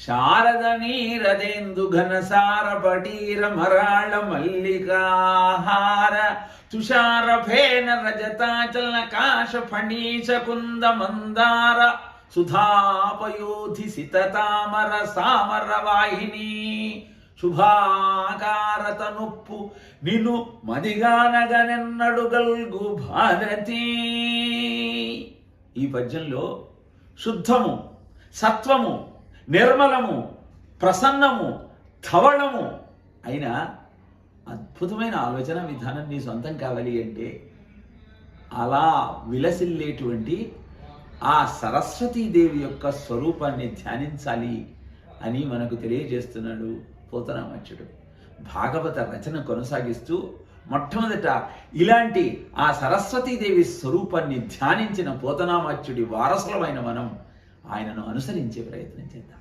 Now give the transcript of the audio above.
శారద నీరదేందు ఘనసార పటీర మరాళ మల్లికాహార తుషార ఫేన రజతాచల కాశ ఫణీశ కుంద మందార సుధాపయోధి సితతామర సామర వాహిని శుభాకారత నొప్పు నిన్ను మదిగానగనెన్నడుగల్గు భారతి. ఈ పద్యంలో శుద్ధము, సత్వము, నిర్మలము, ప్రసన్నము, ధవళము అయిన అద్భుతమైన ఆలోచన విధానం నీ సొంతం కావాలి అంటే అలా విలసిల్లేటువంటి ఆ సరస్వతీదేవి యొక్క స్వరూపాన్ని ధ్యానించాలి అని మనకు తెలియజేస్తున్నాడు పోతనామాచ్యుడు. భాగవత రచన కొనసాగిస్తూ మొట్టమొదట ఇలాంటి ఆ సరస్వతీదేవి స్వరూపాన్ని ధ్యానించిన పోతనామాచ్యుడి వారసులమైన మనం ఆయనను అనుసరించే ప్రయత్నం చేద్దాం.